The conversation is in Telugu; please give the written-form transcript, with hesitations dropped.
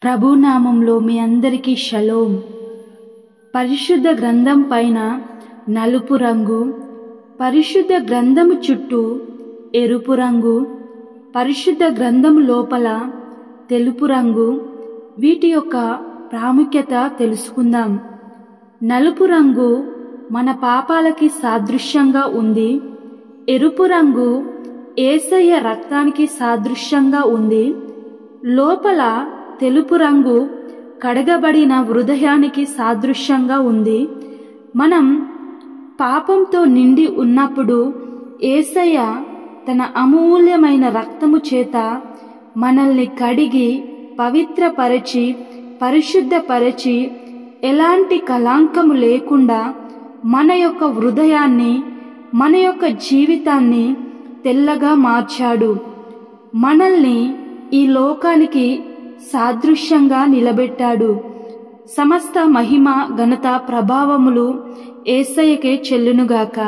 ప్రభునామంలో మీ అందరికీ షలోం. పరిశుద్ధ గ్రంథం పైన నలుపు రంగు, పరిశుద్ధ గ్రంథము చుట్టూ ఎరుపు రంగు, పరిశుద్ధ గ్రంథం లోపల తెలుపు రంగు, వీటి యొక్క ప్రాముఖ్యత తెలుసుకుందాం. నలుపు రంగు మన పాపాలకి సాదృశ్యంగా ఉంది. ఎరుపు రంగు యేసయ్య రక్తానికి సాదృశ్యంగా ఉంది. లోపల తెలుపు రంగు కడగబడిన హృదయానికి సాదృశ్యంగా ఉంది. మనం పాపంతో నిండి ఉన్నప్పుడు యేసయ్య తన అమూల్యమైన రక్తము చేత మనల్ని కడిగి పవిత్రపరచి పరిశుద్ధపరచి ఎలాంటి కళంకము లేకుండా మన యొక్క హృదయాన్ని, మన యొక్క జీవితాన్ని తెల్లగా మార్చాడు. మనల్ని ఈ లోకానికి సాదృశ్యంగా నిలబెట్టాడు. సమస్త మహిమ, ఘనత, ప్రభావములు యేసయ్యకే చెల్లునుగాక.